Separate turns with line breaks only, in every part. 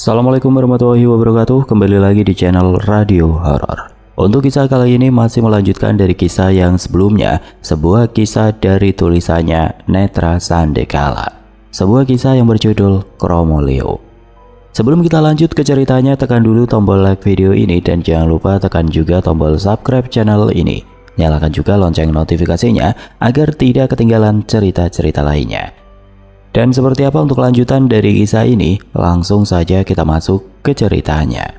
Assalamualaikum warahmatullahi wabarakatuh. Kembali lagi di channel Radio Horor. Untuk kisah kali ini masih melanjutkan dari kisah yang sebelumnya, sebuah kisah dari tulisannya Netra Sandekala. Sebuah kisah yang berjudul Kromo Leo. Sebelum kita lanjut ke ceritanya, tekan dulu tombol like video ini dan jangan lupa tekan juga tombol subscribe channel ini. Nyalakan juga lonceng notifikasinya agar tidak ketinggalan cerita-cerita lainnya. Dan seperti apa untuk lanjutan dari kisah ini? Langsung saja kita masuk ke ceritanya.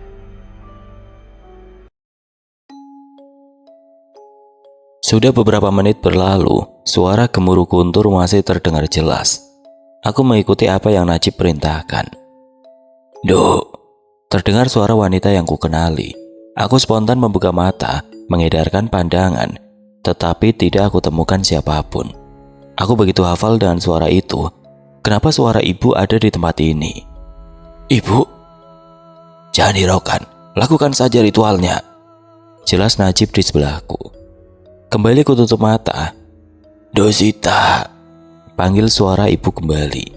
Sudah beberapa menit berlalu, suara gemuruh guntur masih terdengar jelas. Aku mengikuti apa yang Najib perintahkan. Duh, terdengar suara wanita yang kukenali. Aku spontan membuka mata, mengedarkan pandangan, tetapi tidak aku temukan siapapun. Aku begitu hafal dengan suara itu. Kenapa suara ibu ada di tempat ini? Ibu? Jangan hiraukan, lakukan saja ritualnya. Jelas Najib di sebelahku. Kembali kututup mata. Dosita, panggil suara ibu kembali.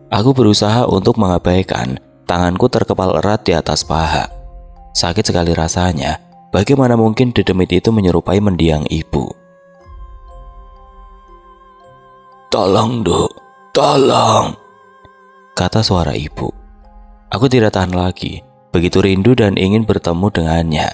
Aku berusaha untuk mengabaikan, tanganku terkepal erat di atas paha. Sakit sekali rasanya, bagaimana mungkin dedemit itu menyerupai mendiang ibu. Tolong, Dok. Tolong, kata suara ibu. Aku tidak tahan lagi, begitu rindu dan ingin bertemu dengannya.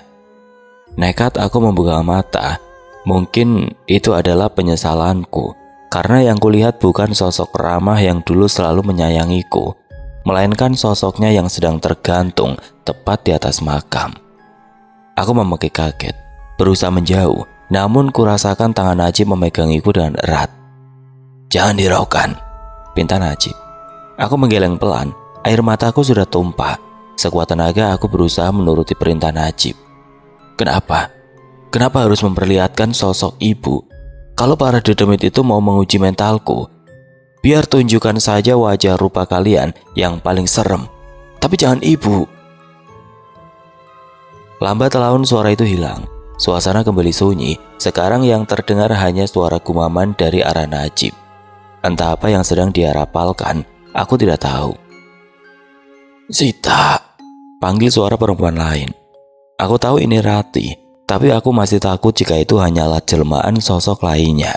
Nekat aku membuka mata. Mungkin itu adalah penyesalanku, karena yang kulihat bukan sosok ramah yang dulu selalu menyayangiku, melainkan sosoknya yang sedang tergantung tepat di atas makam. Aku memekik kaget, berusaha menjauh, namun kurasakan tangan Najib memegangiku dengan erat. Jangan diraukan, pinta Najib. Aku menggeleng pelan, air mataku sudah tumpah. Sekuat tenaga aku berusaha menuruti perintah Najib. Kenapa? Kenapa harus memperlihatkan sosok ibu? Kalau para dedemit itu mau menguji mentalku, biar tunjukkan saja wajah rupa kalian yang paling serem. Tapi jangan ibu. Lambat laun suara itu hilang. Suasana kembali sunyi. Sekarang yang terdengar hanya suara gumaman dari arah Najib. Entah apa yang sedang dia rapalkan, aku tidak tahu. Sita, panggil suara perempuan lain. Aku tahu ini Rati, tapi aku masih takut jika itu hanyalah jelmaan sosok lainnya.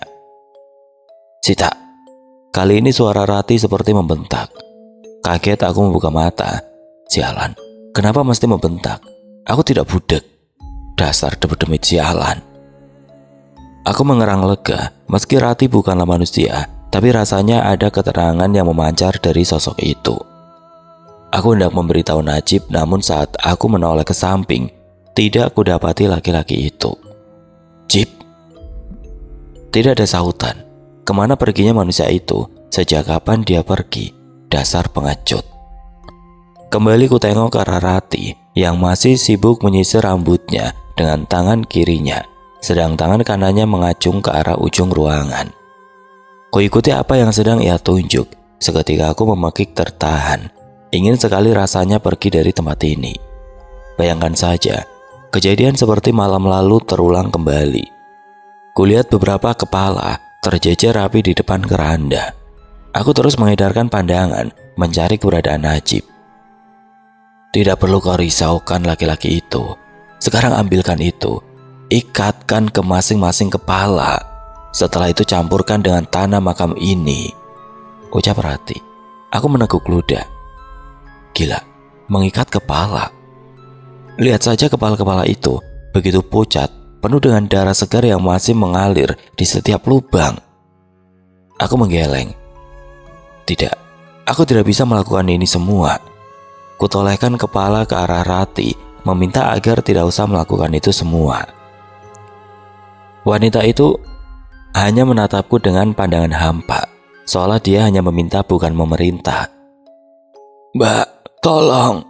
Sita, kali ini suara Rati seperti membentak. Kaget aku membuka mata. Sialan, kenapa mesti membentak? Aku tidak budek. Dasar demit sialan. Aku mengerang lega, meski Rati bukanlah manusia, tapi rasanya ada keterangan yang memancar dari sosok itu. Aku hendak memberitahu Najib, namun saat aku menoleh ke samping, tidak kudapati laki-laki itu. Jib. Tidak ada sautan. Kemana perginya manusia itu? Sejak kapan dia pergi? Dasar pengecut. Kembali ku tengok ke arah Rati yang masih sibuk menyisir rambutnya dengan tangan kirinya, sedang tangan kanannya mengacung ke arah ujung ruangan. Kuikuti apa yang sedang ia tunjuk. Seketika aku memekik tertahan. Ingin sekali rasanya pergi dari tempat ini. Bayangkan saja, kejadian seperti malam lalu terulang kembali. Kulihat beberapa kepala terjejer rapi di depan keranda. Aku terus mengedarkan pandangan, mencari keberadaan Najib. Tidak perlu kau risaukan laki-laki itu. Sekarang ambilkan itu, ikatkan ke masing-masing kepala. Setelah itu campurkan dengan tanah makam ini, ucap Rati. Aku meneguk ludah. Gila, mengikat kepala. Lihat saja kepala-kepala itu, begitu pucat, penuh dengan darah segar yang masih mengalir di setiap lubang. Aku menggeleng. Tidak, aku tidak bisa melakukan ini semua. Kutolehkan kepala ke arah Rati, meminta agar tidak usah melakukan itu semua. Wanita itu hanya menatapku dengan pandangan hampa, seolah dia hanya meminta bukan memerintah. Mbak, tolong.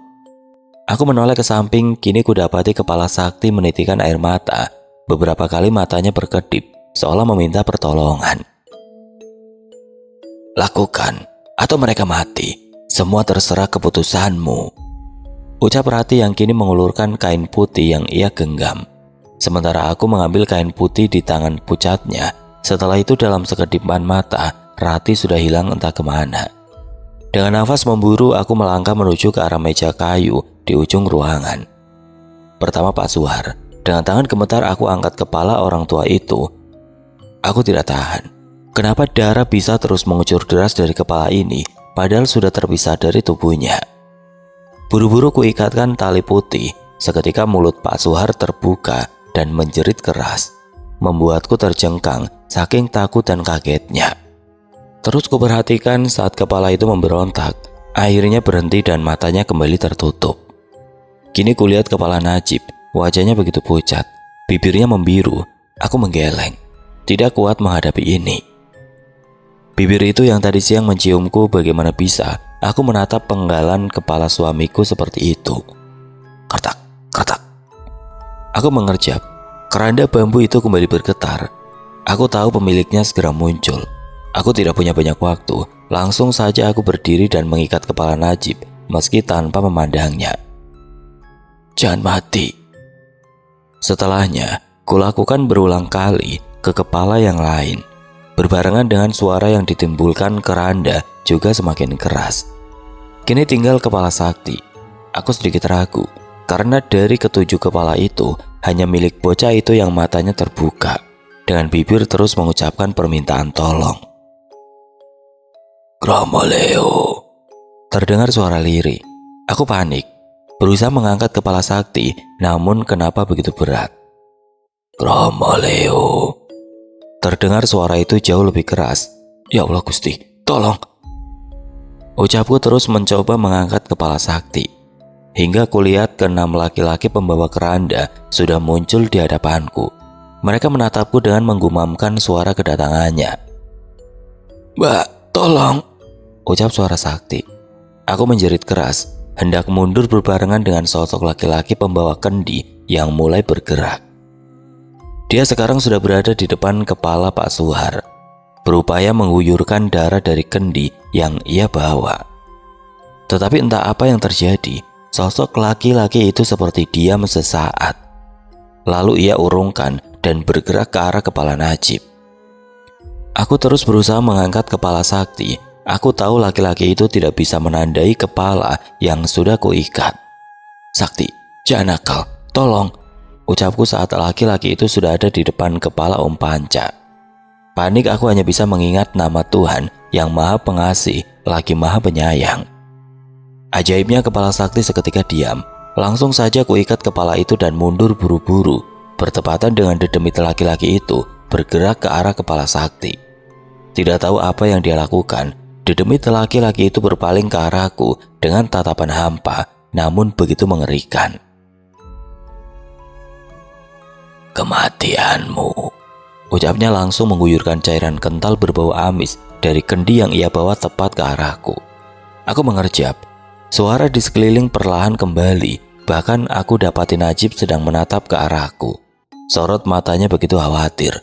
Aku menoleh ke samping, kini kudapati kepala sakti menitikan air mata. Beberapa kali matanya berkedip, seolah meminta pertolongan. Lakukan, atau mereka mati. Semua terserah keputusanmu, ucap Rati yang kini mengulurkan kain putih yang ia genggam. Sementara aku mengambil kain putih di tangan pucatnya. Setelah itu dalam sekedip mata, Rati sudah hilang entah kemana. Dengan nafas memburu, aku melangkah menuju ke arah meja kayu di ujung ruangan. Pertama Pak Suhar. Dengan tangan gemetar aku angkat kepala orang tua itu. Aku tidak tahan. Kenapa darah bisa terus mengucur deras dari kepala ini, padahal sudah terpisah dari tubuhnya. Buru-buru kuikatkan tali putih. Seketika mulut Pak Suhar terbuka dan menjerit keras, membuatku terjengkang saking takut dan kagetnya. Terus kuperhatikan saat kepala itu memberontak, akhirnya berhenti dan matanya kembali tertutup. Kini kulihat kepala Najib, wajahnya begitu pucat, bibirnya membiru. Aku menggeleng, tidak kuat menghadapi ini. Bibir itu yang tadi siang menciumku, bagaimana bisa aku menatap penggalan kepala suamiku seperti itu. Kertak, kertak. Aku mengerjap, keranda bambu itu kembali bergetar. Aku tahu pemiliknya segera muncul. Aku tidak punya banyak waktu, langsung saja aku berdiri dan mengikat kepala Najib meski tanpa memandangnya. Jangan mati. Setelahnya, kulakukan berulang kali ke kepala yang lain. Berbarengan dengan suara yang ditimbulkan keranda juga semakin keras. Kini tinggal kepala Sakti. Aku sedikit ragu, karena dari ketujuh kepala itu, hanya milik bocah itu yang matanya terbuka, dengan bibir terus mengucapkan permintaan tolong. Kromoleo. Terdengar suara lirih. Aku panik, berusaha mengangkat kepala Sakti, namun kenapa begitu berat? Kromoleo. Terdengar suara itu jauh lebih keras. Ya Allah Gusti, tolong. Ucapku terus mencoba mengangkat kepala Sakti, hingga kulihat keenam laki-laki pembawa keranda sudah muncul di hadapanku. Mereka menatapku dengan menggumamkan suara kedatangannya. Mbak, tolong. Ucap suara Sakti. Aku menjerit keras, hendak mundur berbarengan dengan sosok laki-laki pembawa kendi yang mulai bergerak. Dia sekarang sudah berada di depan kepala Pak Suhar, berupaya mengguyurkan darah dari kendi yang ia bawa. Tetapi entah apa yang terjadi, sosok laki-laki itu seperti diam sesaat. Lalu ia urungkan dan bergerak ke arah kepala Najib. Aku terus berusaha mengangkat kepala Sakti. Aku tahu laki-laki itu tidak bisa menandai kepala yang sudah kuikat. Sakti, jangan nakal, tolong. Ucapku saat laki-laki itu sudah ada di depan kepala Om Panca. Panik aku hanya bisa mengingat nama Tuhan yang Maha Pengasih, lagi Maha Penyayang. Ajaibnya kepala Sakti seketika diam. Langsung saja kuikat kepala itu dan mundur buru-buru, bertepatan dengan dedemit laki-laki itu bergerak ke arah kepala Sakti. Tidak tahu apa yang dia lakukan, dedemit laki-laki itu berpaling ke arahku dengan tatapan hampa, namun begitu mengerikan. Kematianmu, ucapnya langsung mengguyurkan cairan kental berbau amis dari kendi yang ia bawa tepat ke arahku. Aku mengerjap, suara di sekeliling perlahan kembali, bahkan aku dapati Najib sedang menatap ke arahku. Sorot matanya begitu khawatir.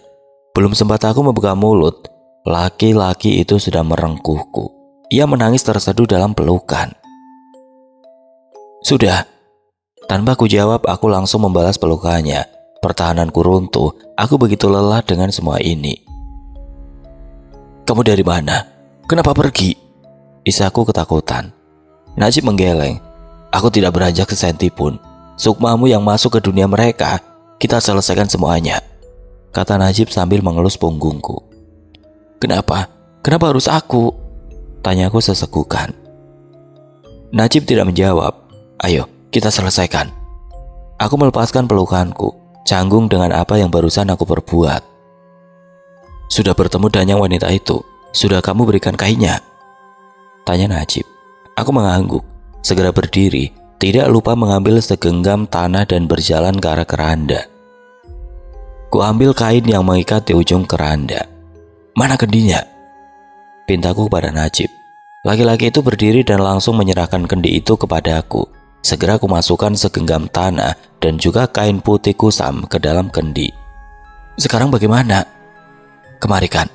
Belum sempat aku membuka mulut, laki-laki itu sudah merengkuhku. Ia menangis terseduh dalam pelukan. Sudah. Tanpa ku jawab, aku langsung membalas pelukannya. Pertahananku runtuh, aku begitu lelah dengan semua ini. Kamu dari mana? Kenapa pergi? Isaku ketakutan. Najib menggeleng. Aku tidak beranjak sesenti pun. Sukmamu yang masuk ke dunia mereka, kita selesaikan semuanya, kata Najib sambil mengelus punggungku. Kenapa? Kenapa harus aku? Tanyaku sesegukan. Najib tidak menjawab. Ayo, kita selesaikan. Aku melepaskan pelukanku, canggung dengan apa yang barusan aku perbuat. Sudah bertemu dengan wanita itu? Sudah kamu berikan kainnya? Tanya Najib. Aku mengangguk, segera berdiri, tidak lupa mengambil segenggam tanah dan berjalan ke arah keranda. Ku ambil kain yang mengikat di ujung keranda. Mana kendinya? Pintaku kepada Najib. Laki-laki itu berdiri dan langsung menyerahkan kendi itu kepadaku. Segera kumasukkan segenggam tanah dan juga kain putih kusam ke dalam kendi. Sekarang bagaimana? Kemarikan.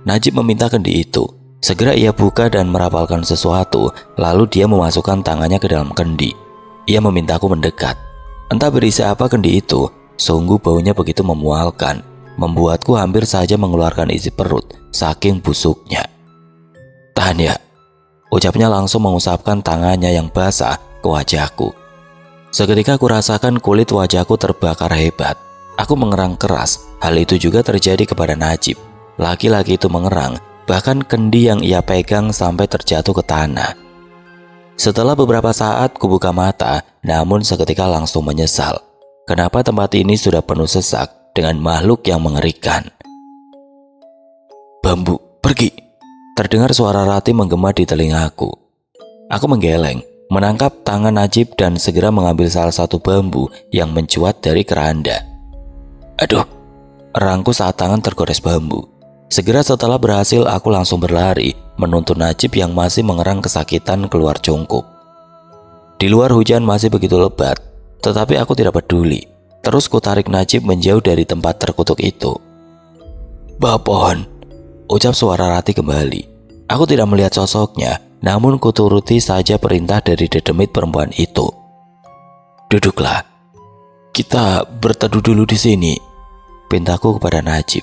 Najib meminta kendi itu. Segera ia buka dan merapalkan sesuatu, lalu dia memasukkan tangannya ke dalam kendi. Ia memintaku mendekat. Entah berisi apa kendi itu, sungguh baunya begitu memualkan, membuatku hampir saja mengeluarkan isi perut, saking busuknya. Tahan ya. Ucapnya langsung mengusapkan tangannya yang basah ke wajahku. Seketika aku rasakan kulit wajahku terbakar hebat. Aku mengerang keras. Hal itu juga terjadi kepada Najib. Laki-laki itu mengerang, bahkan kendi yang ia pegang sampai terjatuh ke tanah. Setelah beberapa saat kubuka mata, namun seketika langsung menyesal. Kenapa tempat ini sudah penuh sesak dengan makhluk yang mengerikan. "Bambu, pergi!" Terdengar suara Rati menggema di telingaku. Aku menggeleng, menangkap tangan Najib dan segera mengambil salah satu bambu yang mencuat dari keranda. "Aduh!" erangku saat tangan tergores bambu. Segera setelah berhasil, aku langsung berlari menuntun Najib yang masih mengerang kesakitan keluar cungkup. Di luar hujan masih begitu lebat, tetapi aku tidak peduli. Terus kutarik Najib menjauh dari tempat terkutuk itu. "Bawah pohon," ucap suara Rati kembali. Aku tidak melihat sosoknya, namun kuturuti saja perintah dari dedemit perempuan itu. "Duduklah. Kita berteduh dulu di sini," pintaku kepada Najib.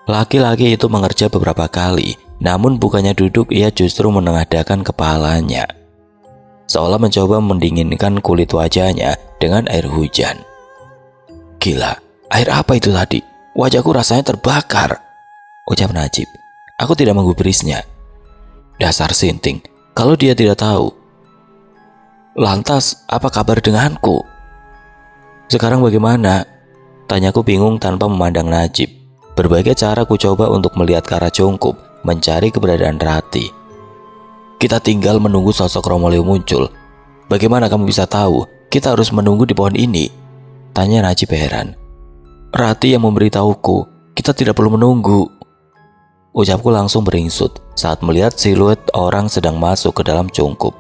Laki-laki itu mengerja beberapa kali, namun bukannya duduk, ia justru menengadahkan kepalanya, seolah mencoba mendinginkan kulit wajahnya dengan air hujan. "Gila, air apa itu tadi? Wajahku rasanya terbakar," ucap Najib. Aku tidak menggubrisnya. Dasar sinting, kalau dia tidak tahu. "Lantas, apa kabar denganku? Sekarang bagaimana?" tanyaku bingung tanpa memandang Najib. Berbagai cara ku coba untuk melihat ke arah cungkup, mencari keberadaan Rati. "Kita tinggal menunggu sosok Romoleo muncul. Bagaimana kamu bisa tahu kita harus menunggu di pohon ini?" tanya Najib heran. "Rati yang memberitahuku, kita tidak perlu menunggu." Ucapku langsung beringsut saat melihat siluet orang sedang masuk ke dalam cungkup.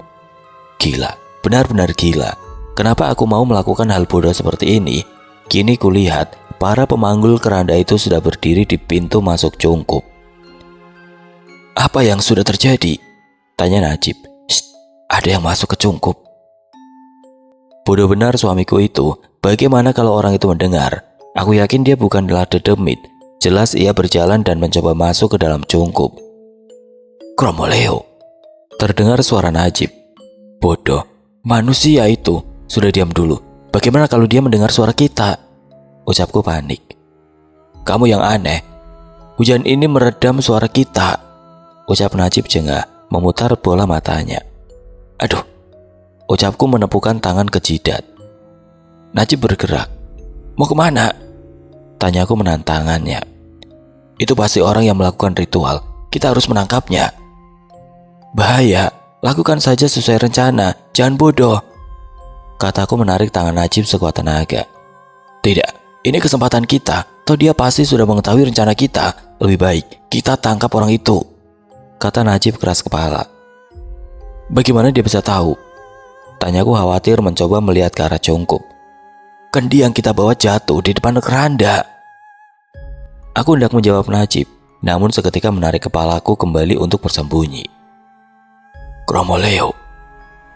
Gila, benar-benar gila. Kenapa aku mau melakukan hal bodoh seperti ini? Kini kulihat para pemanggul keranda itu sudah berdiri di pintu masuk cungkup. "Apa yang sudah terjadi?" tanya Najib. "Shh, ada yang masuk ke cungkup." Bodoh benar suamiku itu. Bagaimana kalau orang itu mendengar? Aku yakin dia bukanlah dedemit. Jelas ia berjalan dan mencoba masuk ke dalam cungkup. "Kromoleo," terdengar suara Najib. "Bodoh, manusia itu." "Sudah diam dulu. Bagaimana kalau dia mendengar suara kita?" ucapku panik. "Kamu yang aneh. Hujan ini meredam suara kita," ucap Najib jengah memutar bola matanya. "Aduh," ucapku menepukkan tangan ke jidat. Najib bergerak. "Mau kemana?" tanyaku menantangnya. "Itu pasti orang yang melakukan ritual. Kita harus menangkapnya." "Bahaya, lakukan saja sesuai rencana, jangan bodoh," kataku menarik tangan Najib sekuat tenaga. "Tidak, ini kesempatan kita. Toh dia pasti sudah mengetahui rencana kita. Lebih baik kita tangkap orang itu," kata Najib keras kepala. "Bagaimana dia bisa tahu?" tanyaku khawatir mencoba melihat ke arah cungkup. "Kendi yang kita bawa jatuh di depan keranda." Aku hendak menjawab Najib, namun seketika menarik kepalaku kembali untuk bersembunyi. "Kromoleo,"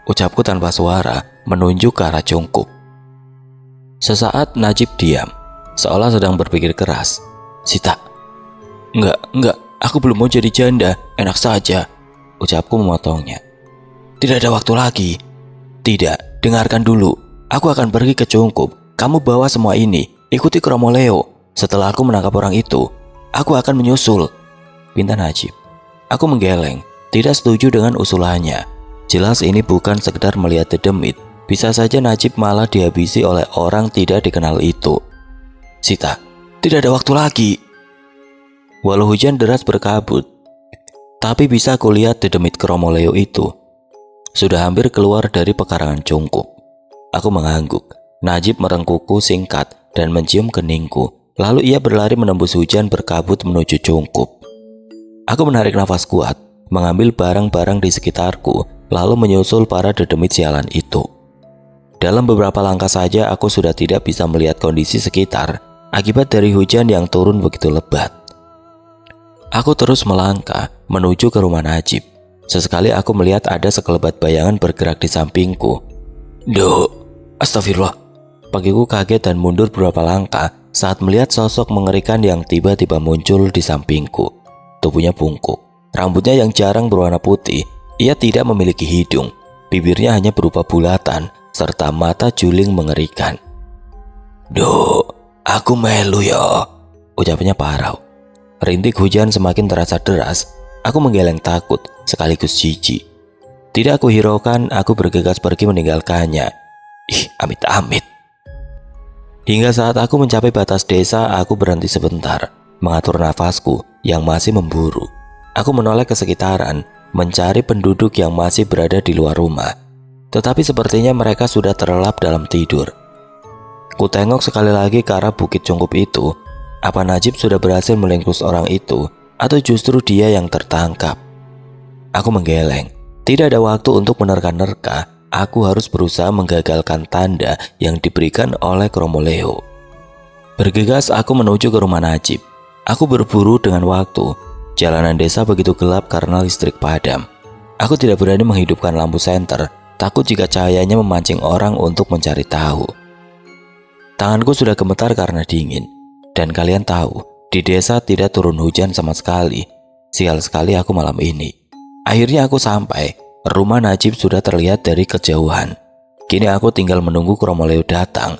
ucapku tanpa suara menunjuk ke arah cungkup. Sesaat Najib diam, seolah sedang berpikir keras. "Sita." Enggak, aku belum mau jadi janda, enak saja," ucapku memotongnya. "Tidak ada waktu lagi." "Tidak, dengarkan dulu. Aku akan pergi ke cungkup. Kamu bawa semua ini, ikuti Kromoleo. Setelah aku menangkap orang itu, aku akan menyusul," pinta Najib. Aku menggeleng, tidak setuju dengan usulannya. Jelas ini bukan sekedar melihat dedemit. Bisa saja Najib malah dihabisi oleh orang tidak dikenal itu. "Sita, tidak ada waktu lagi." Walau hujan deras berkabut, tapi bisa kulihat dedemit Kromoleo itu sudah hampir keluar dari pekarangan cungkup. Aku mengangguk. Najib merengkuhku singkat dan mencium keningku. Lalu ia berlari menembus hujan berkabut menuju cungkup. Aku menarik nafas kuat, mengambil barang-barang di sekitarku, lalu menyusul para dedemit sialan itu. Dalam beberapa langkah saja aku sudah tidak bisa melihat kondisi sekitar akibat dari hujan yang turun begitu lebat. Aku terus melangkah menuju ke rumah Najib. Sesekali aku melihat ada sekelebat bayangan bergerak di sampingku. "Duh, astagfirullah." Pagiku kaget dan mundur beberapa langkah saat melihat sosok mengerikan yang tiba-tiba muncul di sampingku. Tubuhnya bungkuk, rambutnya yang jarang berwarna putih Ia tidak memiliki hidung, bibirnya hanya berupa bulatan, serta mata juling mengerikan. "Duh, aku melu ya," ucapnya parau. Rintik hujan semakin terasa deras, aku menggeleng takut sekaligus jijik. Tidak aku hiraukan, aku bergegas pergi meninggalkannya. Ih, amit-amit. Hingga saat aku mencapai batas desa, aku berhenti sebentar, mengatur nafasku yang masih memburu. Aku menoleh ke sekitaran, mencari penduduk yang masih berada di luar rumah. Tetapi sepertinya mereka sudah terlelap dalam tidur. Ku tengok sekali lagi ke arah bukit cungkup itu. Apa Najib sudah berhasil melingkus orang itu, atau justru dia yang tertangkap? Aku menggeleng. Tidak ada waktu untuk menerka-nerka. Aku harus berusaha menggagalkan tanda yang diberikan oleh Kromo Leo. Bergegas aku menuju ke rumah Najib. Aku berburu dengan waktu. Jalanan desa begitu gelap karena listrik padam. Aku tidak berani menghidupkan lampu senter, takut jika cahayanya memancing orang untuk mencari tahu. Tanganku sudah gemetar karena dingin. Dan kalian tahu, di desa tidak turun hujan sama sekali. Sial sekali aku malam ini. Akhirnya aku sampai. Rumah Najib sudah terlihat dari kejauhan. Kini aku tinggal menunggu Kromo Leo datang.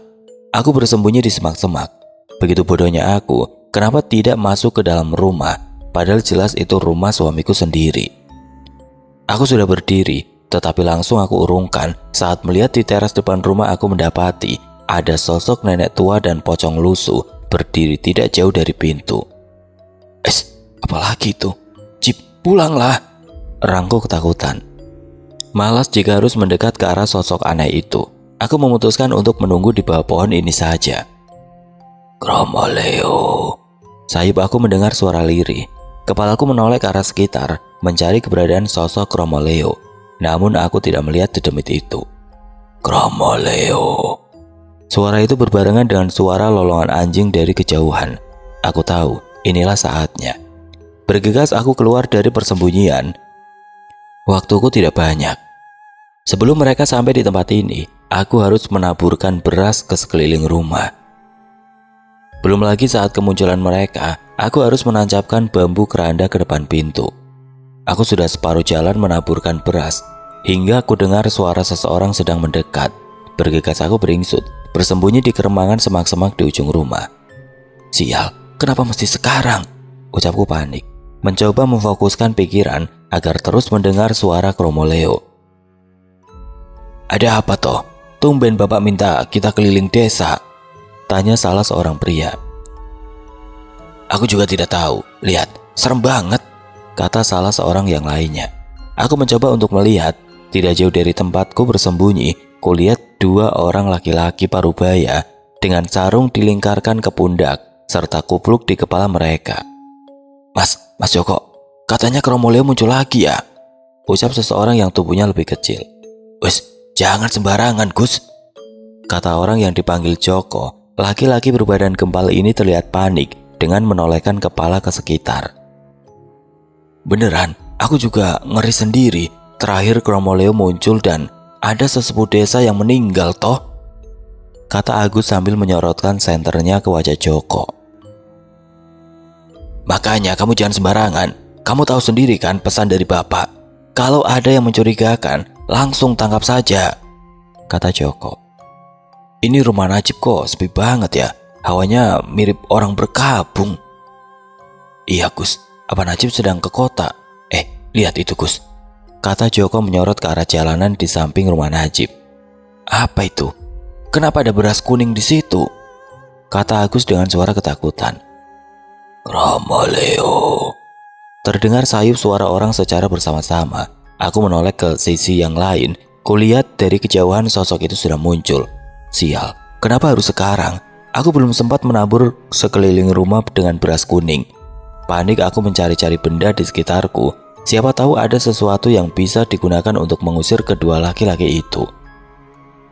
Aku bersembunyi di semak-semak. Begitu bodohnya aku, kenapa tidak masuk ke dalam rumah, padahal jelas itu rumah suamiku sendiri. Aku sudah berdiri, tetapi langsung aku urungkan saat melihat di teras depan rumah aku mendapati ada sosok nenek tua dan pocong lusuh berdiri tidak jauh dari pintu. Apalagi itu? Jip, pulanglah, erangku ketakutan. Malas jika harus mendekat ke arah sosok aneh itu. Aku memutuskan untuk menunggu di bawah pohon ini saja. Kromo Leo. Sahib aku mendengar suara lirih. Kepalaku menoleh ke arah sekitar, mencari keberadaan sosok Kromo Leo. Namun aku tidak melihat dedemit itu. Kromo Leo. Suara itu berbarengan dengan suara lolongan anjing dari kejauhan. Aku tahu, inilah saatnya. Bergegas aku keluar dari persembunyian. Waktuku tidak banyak. Sebelum mereka sampai di tempat ini, aku harus menaburkan beras ke sekeliling rumah. Belum lagi saat kemunculan mereka, aku harus menancapkan bambu keranda ke depan pintu. Aku sudah separuh jalan menaburkan beras, hingga aku dengar suara seseorang sedang mendekat. Bergegas aku beringsut, bersembunyi di keremangan semak-semak di ujung rumah. Sial, kenapa mesti sekarang? Ucapku panik, mencoba memfokuskan pikiran agar terus mendengar suara Kromo Leo. Ada apa toh? Tumben bapak minta kita keliling desa, tanya salah seorang pria. Aku juga tidak tahu, lihat, serem banget, kata salah seorang yang lainnya. Aku mencoba untuk melihat, tidak jauh dari tempatku bersembunyi, kulihat dua orang laki-laki parubaya dengan sarung dilingkarkan ke pundak serta kupluk di kepala mereka. Mas Joko, katanya Kromo Leo muncul lagi ya, ucap seseorang yang tubuhnya lebih kecil. Wes, jangan sembarangan Gus, kata orang yang dipanggil Joko. Laki-laki berbadan gempal ini terlihat panik dengan menolehkan kepala ke sekitar. Beneran, aku juga ngeri sendiri. Terakhir Kromo Leo muncul dan ada sesepuh desa yang meninggal toh, kata Agus sambil menyorotkan senternya ke wajah Joko. Makanya kamu jangan sembarangan. Kamu tahu sendiri kan pesan dari bapak. Kalau ada yang mencurigakan, langsung tangkap saja, kata Joko. Ini rumah Najib kok sepi banget ya. Hawanya mirip orang berkabung. Iya Gus, apa Najib sedang ke kota? Lihat itu Gus, kata Joko menyorot ke arah jalanan di samping rumah Najib. Apa itu? Kenapa ada beras kuning di situ? Kata Agus dengan suara ketakutan. Kromo Leo. Terdengar sayup suara orang secara bersama-sama. Aku menoleh ke sisi yang lain. Kulihat dari kejauhan sosok itu sudah muncul. Sial, kenapa harus sekarang? Aku belum sempat menabur sekeliling rumah dengan beras kuning. Panik aku mencari-cari benda di sekitarku. Siapa tahu ada sesuatu yang bisa digunakan untuk mengusir kedua laki-laki itu.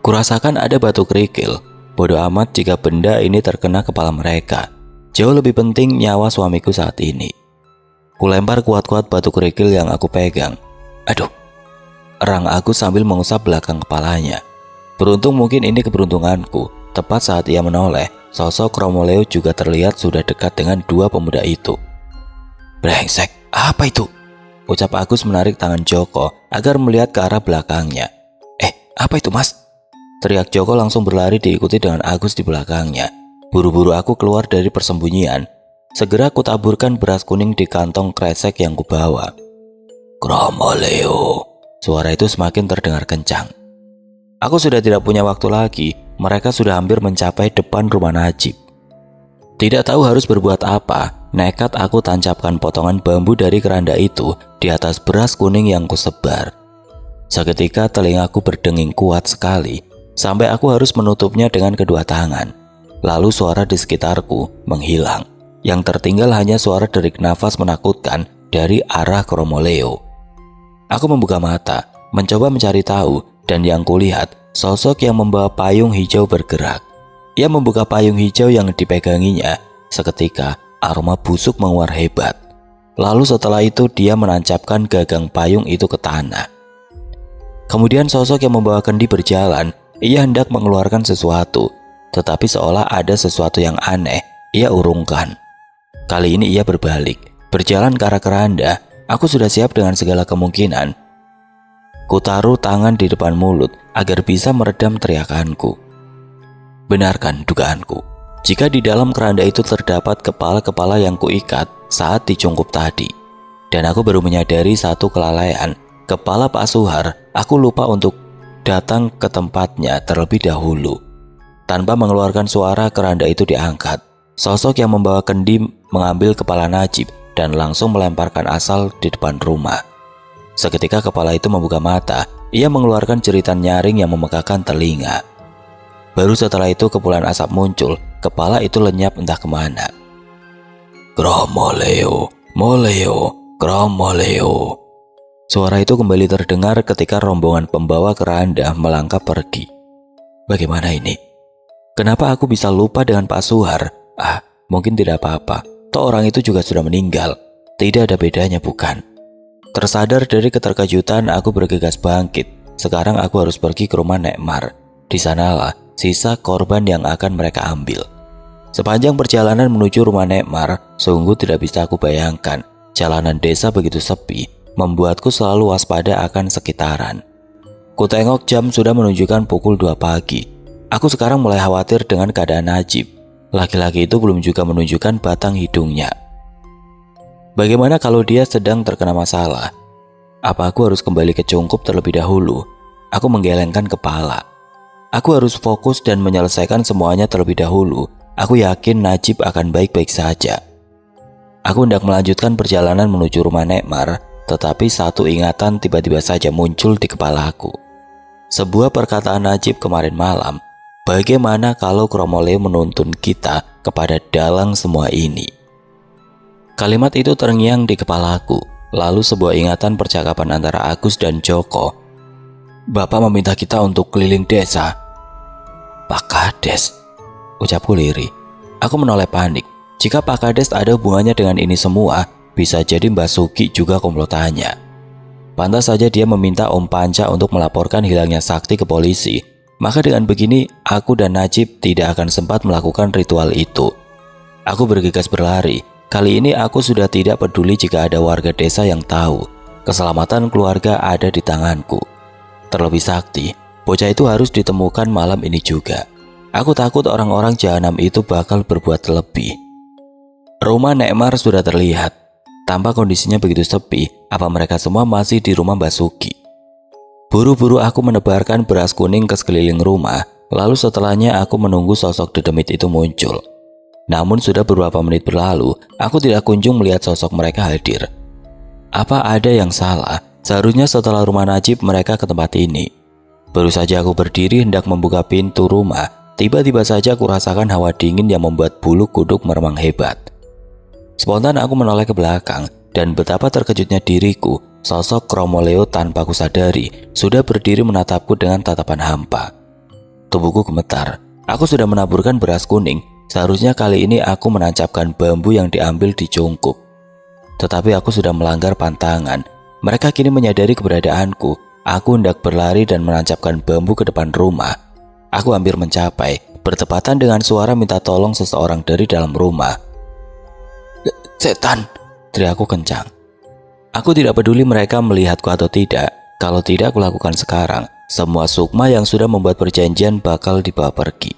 Kurasakan ada batu kerikil. Bodoh amat jika benda ini terkena kepala mereka. Jauh lebih penting nyawa suamiku saat ini. Kulempar kuat-kuat batu kerikil yang aku pegang. Aduh, erang aku sambil mengusap belakang kepalanya. Beruntung mungkin ini keberuntunganku. Tepat saat ia menoleh, sosok Kromo Leo juga terlihat sudah dekat dengan dua pemuda itu. Brengsek, apa itu? ucap Agus menarik tangan Joko agar melihat ke arah belakangnya. Apa itu mas? Teriak Joko langsung berlari diikuti dengan Agus di belakangnya. Buru-buru aku keluar dari persembunyian. Segera aku taburkan beras kuning di kantong kresek yang kubawa. Kromo Leo. Suara itu semakin terdengar kencang. Aku sudah tidak punya waktu lagi. Mereka sudah hampir mencapai depan rumah Najib. Tidak tahu harus berbuat apa, nekat aku tancapkan potongan bambu dari keranda itu di atas beras kuning yang kusebar. Seketika telingaku berdenging kuat sekali, sampai aku harus menutupnya dengan kedua tangan. Lalu suara di sekitarku menghilang. Yang tertinggal hanya suara derik nafas menakutkan dari arah Kromo Leo. Aku membuka mata, mencoba mencari tahu, dan yang kulihat, sosok yang membawa payung hijau bergerak. Ia membuka payung hijau yang dipeganginya. Seketika, aroma busuk menguar hebat. Lalu setelah itu dia menancapkan gagang payung itu ke tanah. Kemudian sosok yang membawa kendi berjalan. Ia hendak mengeluarkan sesuatu, tetapi seolah ada sesuatu yang aneh ia urungkan. Kali ini ia berbalik, berjalan ke arah keranda. Aku sudah siap dengan segala kemungkinan. Kutaruh tangan di depan mulut agar bisa meredam teriakanku. Benarkan dugaanku, jika di dalam keranda itu terdapat kepala-kepala yang kuikat saat dicungkup tadi. Dan aku baru menyadari satu kelalaian. Kepala Pak Suhar, aku lupa untuk datang ke tempatnya terlebih dahulu. Tanpa mengeluarkan suara, keranda itu diangkat. Sosok yang membawa kendi mengambil kepala Najib dan langsung melemparkan asal di depan rumah. Seketika kepala itu membuka mata, ia mengeluarkan jeritan nyaring yang memegahkan telinga. Baru setelah itu kepulan asap muncul, kepala itu lenyap entah kemana. Kromo Leo, Moleo, Kromo Leo. Suara itu kembali terdengar ketika rombongan pembawa keranda melangkah pergi. Bagaimana ini? Kenapa aku bisa lupa dengan Pak Suhar? Mungkin tidak apa-apa. Toh orang itu juga sudah meninggal. Tidak ada bedanya, bukan? Tersadar dari keterkejutan, aku bergegas bangkit. Sekarang aku harus pergi ke rumah Nekmar. Di sanalah sisa korban yang akan mereka ambil. Sepanjang perjalanan menuju rumah Nekmar, sungguh tidak bisa aku bayangkan. Jalanan desa begitu sepi, membuatku selalu waspada akan sekitaran. Kutengok jam sudah menunjukkan pukul 2 pagi. Aku sekarang mulai khawatir dengan keadaan Najib. Laki-laki itu belum juga menunjukkan batang hidungnya. Bagaimana kalau dia sedang terkena masalah? Apa aku harus kembali ke Cungkup terlebih dahulu? Aku menggelengkan kepala. Aku harus fokus dan menyelesaikan semuanya terlebih dahulu. Aku yakin Najib akan baik-baik saja. Aku hendak melanjutkan perjalanan menuju rumah Nekmar, tetapi satu ingatan tiba-tiba saja muncul di kepalaku. Sebuah perkataan Najib kemarin malam, bagaimana kalau Kromo Leo menuntun kita kepada dalang semua ini? Kalimat itu terngiang di kepalaku, lalu sebuah ingatan percakapan antara Agus dan Joko. Bapak meminta kita untuk keliling desa. Pak Kades, ucapku lirih. Aku menoleh panik. Jika Pak Kades ada hubungannya dengan ini semua, bisa jadi Mbak Suki juga komplotannya. Pantas saja dia meminta Om Panca untuk melaporkan hilangnya Sakti ke polisi. Maka dengan begini, aku dan Najib tidak akan sempat melakukan ritual itu. Aku bergegas berlari. Kali ini aku sudah tidak peduli jika ada warga desa yang tahu. Keselamatan keluarga ada di tanganku. Terlebih Sakti, bocah itu harus ditemukan malam ini juga. Aku takut orang-orang jahanam itu bakal berbuat lebih. Rumah Nekmar sudah terlihat. Tanpa kondisinya begitu sepi, apa mereka semua masih di rumah Mbak Suki? Buru-buru aku menebarkan beras kuning ke sekeliling rumah. Lalu setelahnya aku menunggu sosok dedemit itu muncul. Namun sudah beberapa menit berlalu, aku tidak kunjung melihat sosok mereka hadir. Apa ada yang salah? Seharusnya setelah rumah Najib mereka ke tempat ini. Baru saja aku berdiri hendak membuka pintu rumah, tiba-tiba saja aku rasakan hawa dingin yang membuat bulu kuduk meremang hebat. Spontan aku menoleh ke belakang, dan betapa terkejutnya diriku, sosok Kromo Leo tanpa kusadari sudah berdiri menatapku dengan tatapan hampa. Tubuhku gemetar. Aku sudah menaburkan beras kuning. Seharusnya kali ini aku menancapkan bambu yang diambil di Cungkup. Tetapi aku sudah melanggar pantangan. Mereka kini menyadari keberadaanku. Aku hendak berlari dan menancapkan bambu ke depan rumah. Aku hampir mencapai, bertepatan dengan suara minta tolong seseorang dari dalam rumah. Setan, teriakku kencang. Aku tidak peduli mereka melihatku atau tidak. Kalau tidak aku lakukan sekarang, semua sukma yang sudah membuat perjanjian bakal dibawa pergi.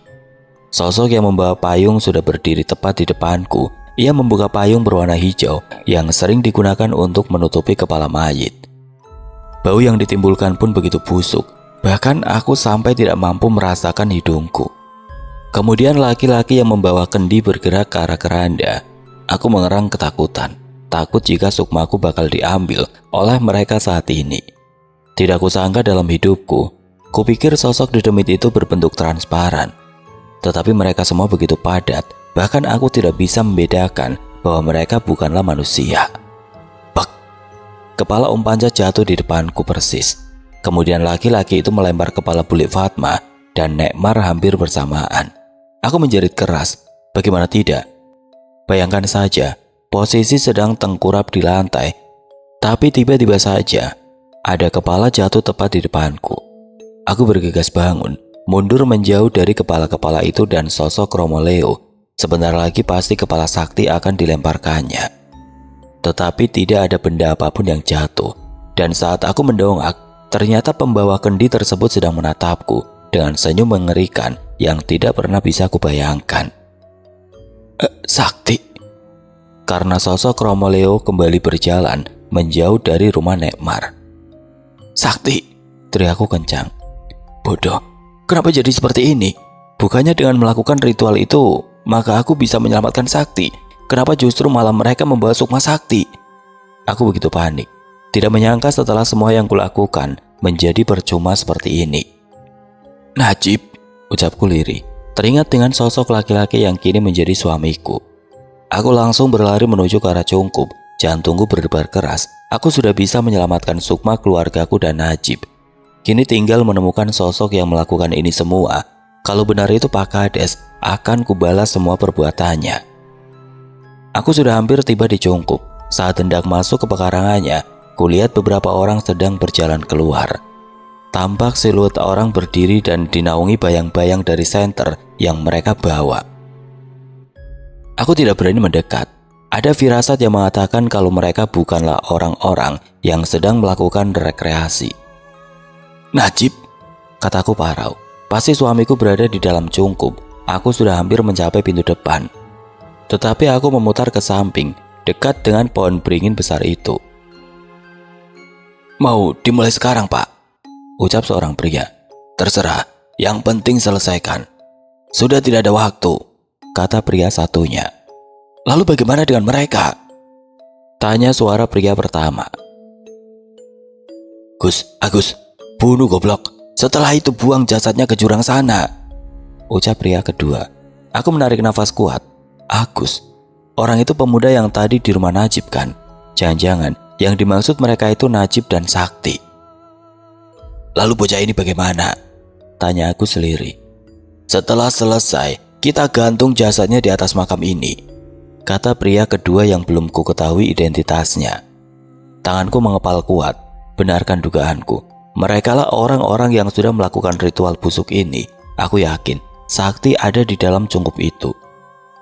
Sosok yang membawa payung sudah berdiri tepat di depanku. Ia membuka payung berwarna hijau yang sering digunakan untuk menutupi kepala mayit. Bau yang ditimbulkan pun begitu busuk. Bahkan aku sampai tidak mampu merasakan hidungku. Kemudian laki-laki yang membawa kendi bergerak ke arah keranda. Aku mengerang ketakutan. Takut jika sukmaku bakal diambil oleh mereka saat ini. Tidak kusangka dalam hidupku, kupikir sosok di demit itu berbentuk transparan. Tetapi mereka semua begitu padat, bahkan aku tidak bisa membedakan bahwa mereka bukanlah manusia. Bek! Kepala Om Panca jatuh di depanku persis. Kemudian laki-laki itu melempar kepala Bulik Fatma dan Nekmar hampir bersamaan. Aku menjerit keras, bagaimana tidak? Bayangkan saja, posisi sedang tengkurap di lantai, tapi tiba-tiba saja ada kepala jatuh tepat di depanku. Aku bergegas bangun, mundur menjauh dari kepala-kepala itu dan sosok Romo Leo. Sebentar lagi pasti kepala sakti akan dilemparkannya. Tetapi tidak ada benda apapun yang jatuh. Dan saat aku mendongak, ternyata pembawa kendi tersebut sedang menatapku dengan senyum mengerikan yang tidak pernah bisa kubayangkan. Sakti. Karena sosok Romo Leo kembali berjalan menjauh dari rumah Nekmar. Sakti, teriakku kencang. Bodoh, kenapa jadi seperti ini? Bukannya dengan melakukan ritual itu, maka aku bisa menyelamatkan Sakti. Kenapa justru malah mereka membawa sukma Sakti? Aku begitu panik, tidak menyangka setelah semua yang kulakukan menjadi percuma seperti ini. Najib, ucapku lirih, teringat dengan sosok laki-laki yang kini menjadi suamiku. Aku langsung berlari menuju ke arah Cungkup. Jantungku berdebar keras. Aku sudah bisa menyelamatkan sukma keluargaku dan Najib. Kini tinggal menemukan sosok yang melakukan ini semua. Kalau benar itu Pak Kades, akan kubalas semua perbuatannya. Aku sudah hampir tiba di Cungkup. Saat hendak masuk ke pekarangannya, kulihat beberapa orang sedang berjalan keluar. Tampak siluet orang berdiri dan dinaungi bayang-bayang dari senter yang mereka bawa. Aku tidak berani mendekat. Ada firasat yang mengatakan kalau mereka bukanlah orang-orang yang sedang melakukan rekreasi. Najib, kataku parau. Pasti suamiku berada di dalam Cungkup. Aku sudah hampir mencapai pintu depan. Tetapi aku memutar ke samping, dekat dengan pohon beringin besar itu. Mau dimulai sekarang, Pak? Ucap seorang pria. Terserah, yang penting selesaikan. Sudah tidak ada waktu, kata pria satunya. Lalu bagaimana dengan mereka? Tanya suara pria pertama. Agus, bunuh goblok. Setelah itu buang jasadnya ke jurang sana, ucap pria kedua. Aku menarik nafas kuat. Agus, orang itu pemuda yang tadi di rumah Najib kan? Jangan-jangan yang dimaksud mereka itu Najib dan Sakti. Lalu bocah ini bagaimana? Tanya aku selirih. Setelah selesai, kita gantung jasadnya di atas makam ini, kata pria kedua yang belum ku ketahui identitasnya. Tanganku mengepal kuat. Benarkan dugaanku. Merekalah orang-orang yang sudah melakukan ritual busuk ini. Aku yakin Sakti ada di dalam Cungkup itu.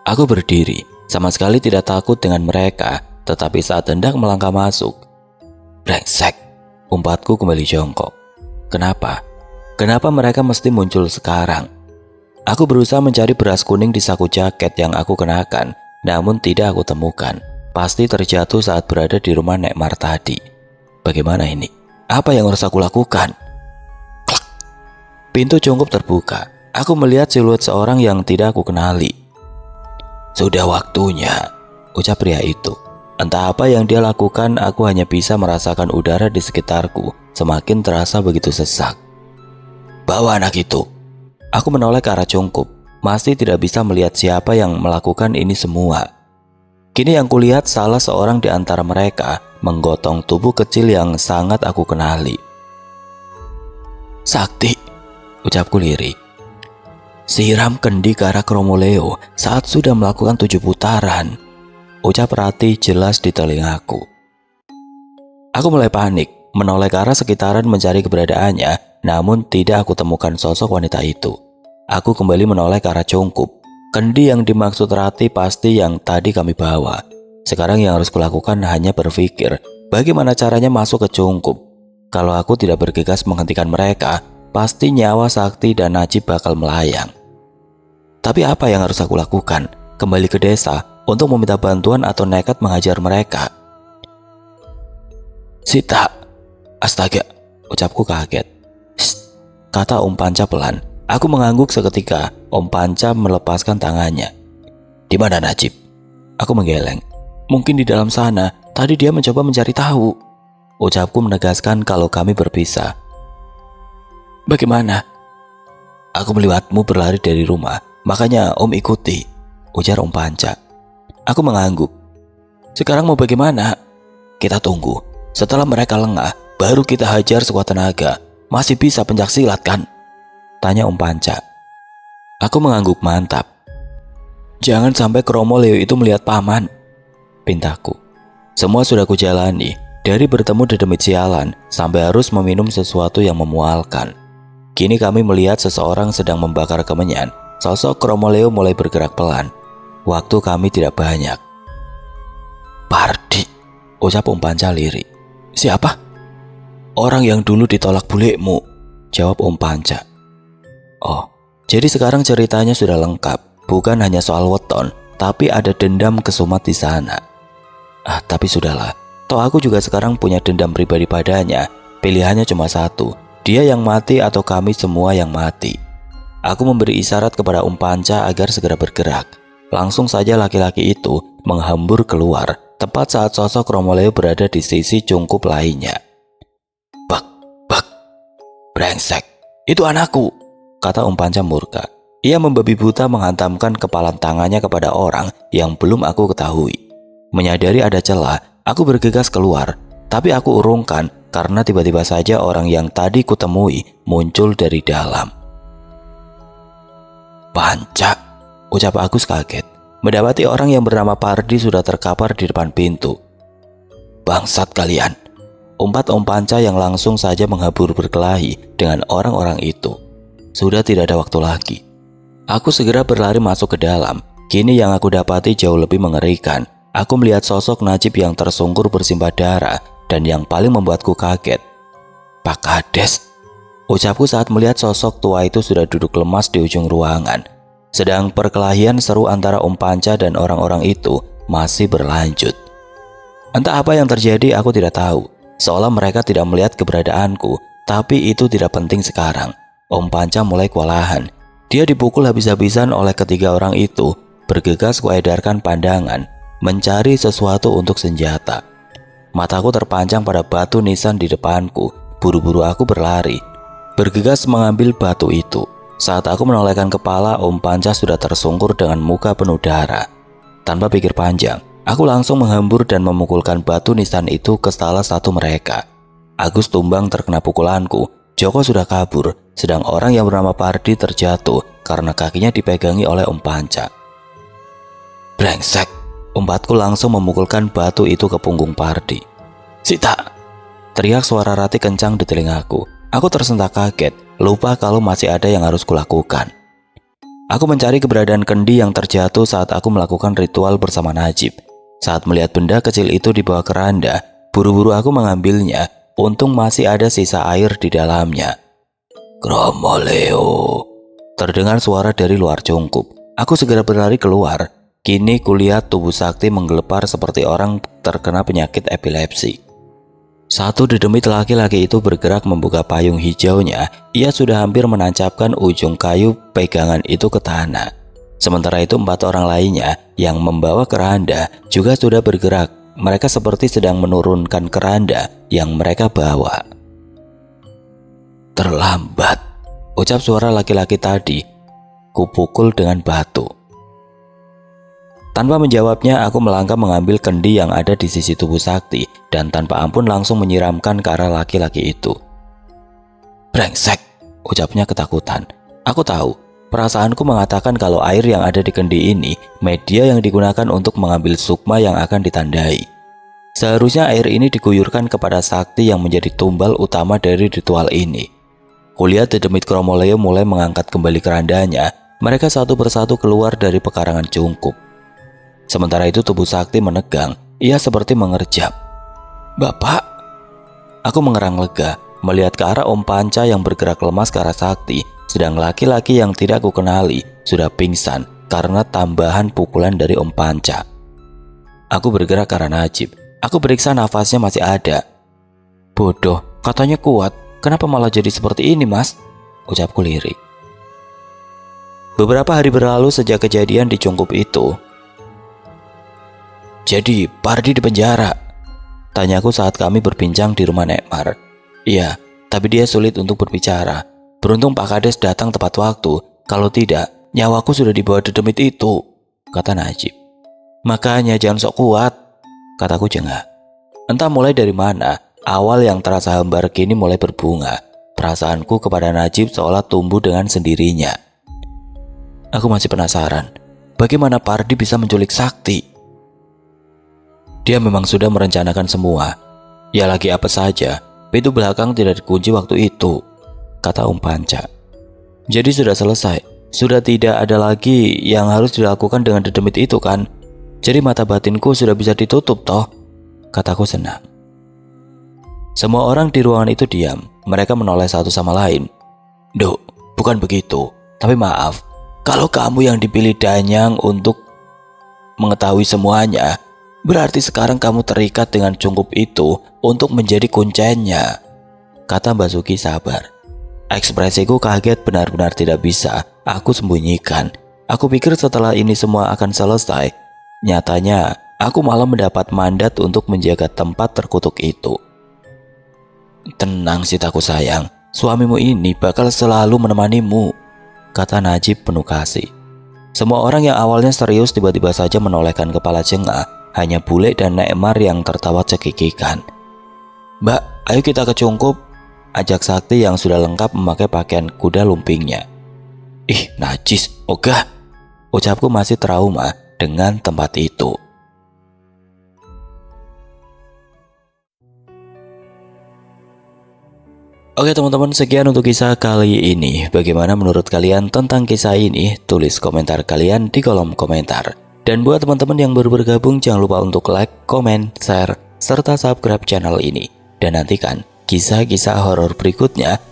Aku berdiri, sama sekali tidak takut dengan mereka. Tetapi saat hendak melangkah masuk, brengsek, umpatku kembali jongkok. Kenapa? Kenapa mereka mesti muncul sekarang? Aku berusaha mencari beras kuning di saku jaket yang aku kenakan, namun tidak aku temukan. Pasti terjatuh saat berada di rumah Nekmar tadi. Bagaimana ini? Apa yang harus aku lakukan? Klak. Pintu Cungkup terbuka. Aku melihat siluet seorang yang tidak aku kenali. Sudah waktunya, ucap pria itu. Entah apa yang dia lakukan, aku hanya bisa merasakan udara di sekitarku semakin terasa begitu sesak. Bawa anak itu. Aku menoleh ke arah Cungkup. Masih tidak bisa melihat siapa yang melakukan ini semua. Kini yang kulihat salah seorang di antara mereka menggotong tubuh kecil yang sangat aku kenali. Sakti, ucapku lirih. Siram kendi ke arah Romo Leo saat sudah melakukan 7 putaran, ucap Ratih jelas di telingaku. Aku mulai panik, menoleh ke arah sekitaran mencari keberadaannya, namun tidak aku temukan sosok wanita itu. Aku kembali menoleh ke arah Cungkup. Kendi yang dimaksud Ratih pasti yang tadi kami bawa. Sekarang yang harus kulakukan hanya berpikir Bagaimana caranya masuk ke Cungkup? Kalau aku tidak bergegas menghentikan mereka, pasti nyawa Sakti dan Najib bakal melayang. Tapi apa yang harus aku lakukan? Kembali ke desa untuk meminta bantuan atau nekat menghajar mereka? Sita, astaga, ucapku kaget. Shh, kata Om Panca pelan. Aku mengangguk seketika. Om Panca melepaskan tangannya. Di mana Najib? Aku menggeleng. Mungkin di dalam sana. Tadi dia mencoba mencari tahu. Ucapku menegaskan kalau kami berpisah. Bagaimana? Aku melihatmu berlari dari rumah, makanya Om ikuti, ujar Om Panca. Aku mengangguk. Sekarang mau bagaimana? Kita tunggu. Setelah mereka lengah, baru kita hajar sekuat tenaga. Masih bisa pencaksilat kan? Tanya Om Panca. Aku mengangguk mantap. Jangan sampai Kromo Leo itu melihat paman, pintaku. Semua sudah kujalani, dari bertemu dedemit sialan sampai harus meminum sesuatu yang memualkan. Kini kami melihat seseorang sedang membakar kemenyan. Sosok Kromo Leo mulai bergerak pelan. Waktu kami tidak banyak. Pardi, ucap Om Panca lirik. Siapa? Orang yang dulu ditolak bulekmu, jawab Om Panca. Oh, jadi sekarang ceritanya sudah lengkap. Bukan hanya soal weton, tapi ada dendam kesumat di sana. Tapi sudahlah. Toh aku juga sekarang punya dendam pribadi padanya. Pilihannya cuma satu. Dia yang mati atau kami semua yang mati. Aku memberi isyarat kepada Om Panca agar segera bergerak. Langsung saja laki-laki itu menghambur keluar, tepat saat sosok Kromo Leo berada di sisi Cungkup lainnya. Bak, brengsek. Itu anakku, kata Om Panca murka. Ia membabi buta menghantamkan kepalan tangannya kepada orang yang belum aku ketahui. Menyadari ada celah, aku bergegas keluar, tapi aku urungkan karena tiba-tiba saja orang yang tadi kutemui muncul dari dalam. Panca, ucap Agus kaget, mendapati orang yang bernama Pardi sudah terkapar di depan pintu. Bangsat kalian, umpat Om Panca yang langsung saja menghabur berkelahi dengan orang-orang itu. Sudah tidak ada waktu lagi. Aku segera berlari masuk ke dalam. Kini yang aku dapati jauh lebih mengerikan. Aku melihat sosok Najib yang tersungkur bersimbah darah dan yang paling membuatku kaget. Pak Kades, ucapku saat melihat sosok tua itu sudah duduk lemas di ujung ruangan. Sedang perkelahian seru antara Om Panca dan orang-orang itu masih berlanjut. Entah apa yang terjadi aku tidak tahu. Seolah mereka tidak melihat keberadaanku, tapi itu tidak penting sekarang. Om Panca mulai kewalahan. Dia dipukul habis-habisan oleh ketiga orang itu. Bergegas kuedarkan pandangan, mencari sesuatu untuk senjata. Mataku terpancang pada batu nisan di depanku. Buru-buru aku berlari, bergegas mengambil batu itu. Saat aku menolehkan kepala, Om Panca sudah tersungkur dengan muka penuh darah. Tanpa pikir panjang, aku langsung menghambur dan memukulkan batu nisan itu ke salah satu mereka. Agus tumbang terkena pukulanku. Joko sudah kabur, sedang orang yang bernama Pardi terjatuh karena kakinya dipegangi oleh Om Panca. Brengsek, umpatku langsung memukulkan batu itu ke punggung Pardi. Sita, teriak suara Rati kencang di telingaku. Aku tersentak kaget, lupa kalau masih ada yang harus kulakukan. Aku mencari keberadaan kendi yang terjatuh saat aku melakukan ritual bersama Najib. Saat melihat benda kecil itu di bawah keranda, buru-buru aku mengambilnya. Untung masih ada sisa air di dalamnya. Kromo Leo, terdengar suara dari luar Cungkup. Aku segera berlari keluar. Kini kulihat tubuh Sakti menggelepar seperti orang terkena penyakit epilepsi. Satu dedemit laki-laki itu bergerak membuka payung hijaunya. Ia sudah hampir menancapkan ujung kayu pegangan itu ke tanah. Sementara itu 4 orang lainnya yang membawa keranda juga sudah bergerak. Mereka seperti sedang menurunkan keranda yang mereka bawa. Terlambat, ucap suara laki-laki tadi. Kupukul dengan batu. Tanpa menjawabnya, aku melangkah mengambil kendi yang ada di sisi tubuh Sakti dan tanpa ampun langsung menyiramkan ke arah laki-laki itu. Brengsek, ucapnya ketakutan. Aku tahu, perasaanku mengatakan kalau air yang ada di kendi ini media yang digunakan untuk mengambil sukma yang akan ditandai. Seharusnya air ini diguyurkan kepada Sakti yang menjadi tumbal utama dari ritual ini. Kulihat dedemit Kromo Leo mulai mengangkat kembali kerandanya. Mereka satu persatu keluar dari pekarangan Cungkup. Sementara itu tubuh Sakti menegang, ia seperti mengerjap. Bapak? Aku mengerang lega melihat ke arah Om Panca yang bergerak lemas ke arah Sakti, sedang laki-laki yang tidak aku kenali sudah pingsan karena tambahan pukulan dari Om Panca. Aku bergerak ke arah Najib. Aku periksa nafasnya masih ada. Bodoh, katanya kuat. Kenapa malah jadi seperti ini, Mas? Ucapku lirik. Beberapa hari berlalu sejak kejadian di Cungkup itu. Jadi, Pardi di penjara? Tanyaku saat kami berbincang di rumah Nekmar. Iya, tapi dia sulit untuk berbicara. Beruntung Pak Kades datang tepat waktu. Kalau tidak, nyawaku sudah dibawa dedemit itu, kata Najib. Makanya jangan sok kuat, kataku jengah. Entah mulai dari mana, awal yang terasa hambar kini mulai berbunga. Perasaanku kepada Najib seolah tumbuh dengan sendirinya. Aku masih penasaran, bagaimana Pardi bisa menculik Sakti? Dia memang sudah merencanakan semua. Ya lagi apa saja, pintu belakang tidak dikunci waktu itu, kata Om Panca. Jadi sudah selesai, sudah tidak ada lagi yang harus dilakukan dengan dedemit itu kan? Jadi mata batinku sudah bisa ditutup toh, kataku senang. Semua orang di ruangan itu diam. Mereka menoleh satu sama lain. Duk, bukan begitu. Tapi maaf, kalau kamu yang dipilih Danyang untuk mengetahui semuanya, berarti sekarang kamu terikat dengan Cungkup itu untuk menjadi kuncennya, kata Mbak Suki sabar. Ekspresiku kaget benar-benar tidak bisa aku sembunyikan. Aku pikir setelah ini semua akan selesai. Nyatanya, aku malah mendapat mandat untuk menjaga tempat terkutuk itu. Tenang Sitaku sayang, suamimu ini bakal selalu menemanimu, kata Najib penuh kasih. Semua orang yang awalnya serius tiba-tiba saja menolehkan kepala jengah. Hanya Bule dan Nekmar yang tertawa cekikikan. Mbak, ayo kita ke Cungkup, ajak Sakti yang sudah lengkap memakai pakaian kuda lumpingnya. Ih, najis, ogah, ucapku masih trauma dengan tempat itu. Oke teman-teman, sekian untuk kisah kali ini. Bagaimana menurut kalian tentang kisah ini? Tulis komentar kalian di kolom komentar. Dan buat teman-teman yang baru bergabung, jangan lupa untuk like, komen, share, serta subscribe channel ini. Dan nantikan kisah-kisah horor berikutnya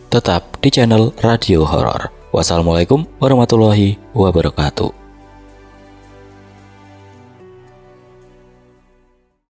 tetap di channel Radio Horor. Wassalamualaikum warahmatullahi wabarakatuh.